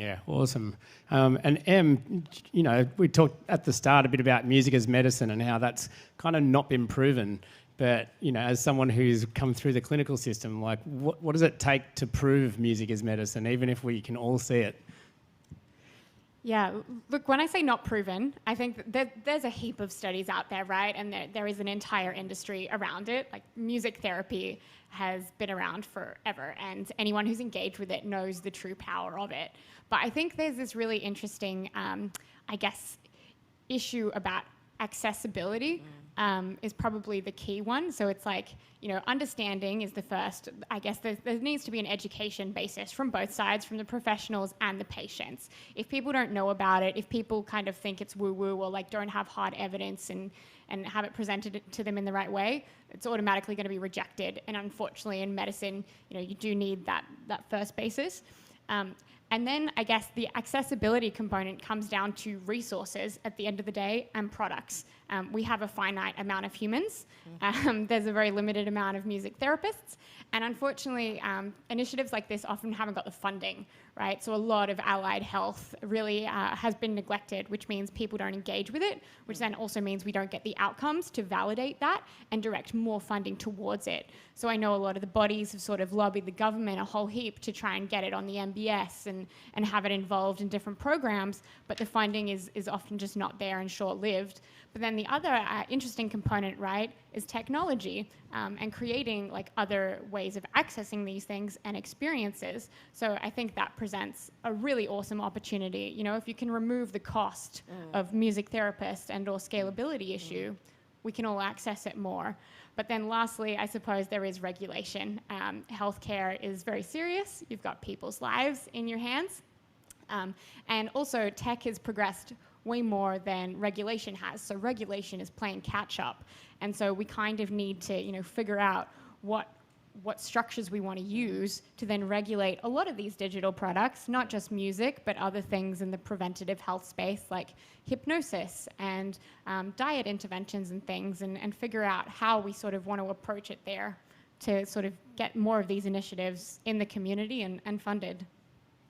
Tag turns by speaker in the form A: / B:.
A: Yeah, awesome. And Em, we talked at the start a bit about music as medicine and how that's kind of not been proven. But, as someone who's come through the clinical system, like what does it take to prove music is medicine, even if we can all see it?
B: Yeah, look, when I say not proven, I think that there's a heap of studies out there, right? And there is an entire industry around it. Like music therapy has been around forever, and anyone who's engaged with it knows the true power of it. But I think there's this really interesting, issue about accessibility. Is probably the key one. So it's like, understanding is the first. I guess there needs to be an education basis from both sides, from the professionals and the patients. If people don't know about it, if people kind of think it's woo-woo or like don't have hard evidence and have it presented to them in the right way, it's automatically going to be rejected. And unfortunately in medicine, you do need that first basis. And then I guess the accessibility component comes down to resources at the end of the day and products. We have a finite amount of humans. There's a very limited amount of music therapists. And unfortunately, initiatives like this often haven't got the funding, right? So a lot of allied health really has been neglected, which means people don't engage with it, which then also means we don't get the outcomes to validate that and direct more funding towards it. So I know a lot of the bodies have sort of lobbied the government a whole heap to try and get it on the MBS and have it involved in different programs, but the funding is often just not there and short-lived. But then the other interesting component, right, is technology and creating like other ways of accessing these things and experiences. So I think that presents a really awesome opportunity. If you can remove the cost of music therapists and or scalability issue, we can all access it more. But then lastly, I suppose there is regulation. Healthcare is very serious. You've got people's lives in your hands. And also tech has progressed way more than regulation has. So regulation is playing catch up. And so we kind of need to, figure out what structures we want to use to then regulate a lot of these digital products, not just music, but other things in the preventative health space like hypnosis and diet interventions and things, and figure out how we sort of want to approach it there to sort of get more of these initiatives in the community and funded.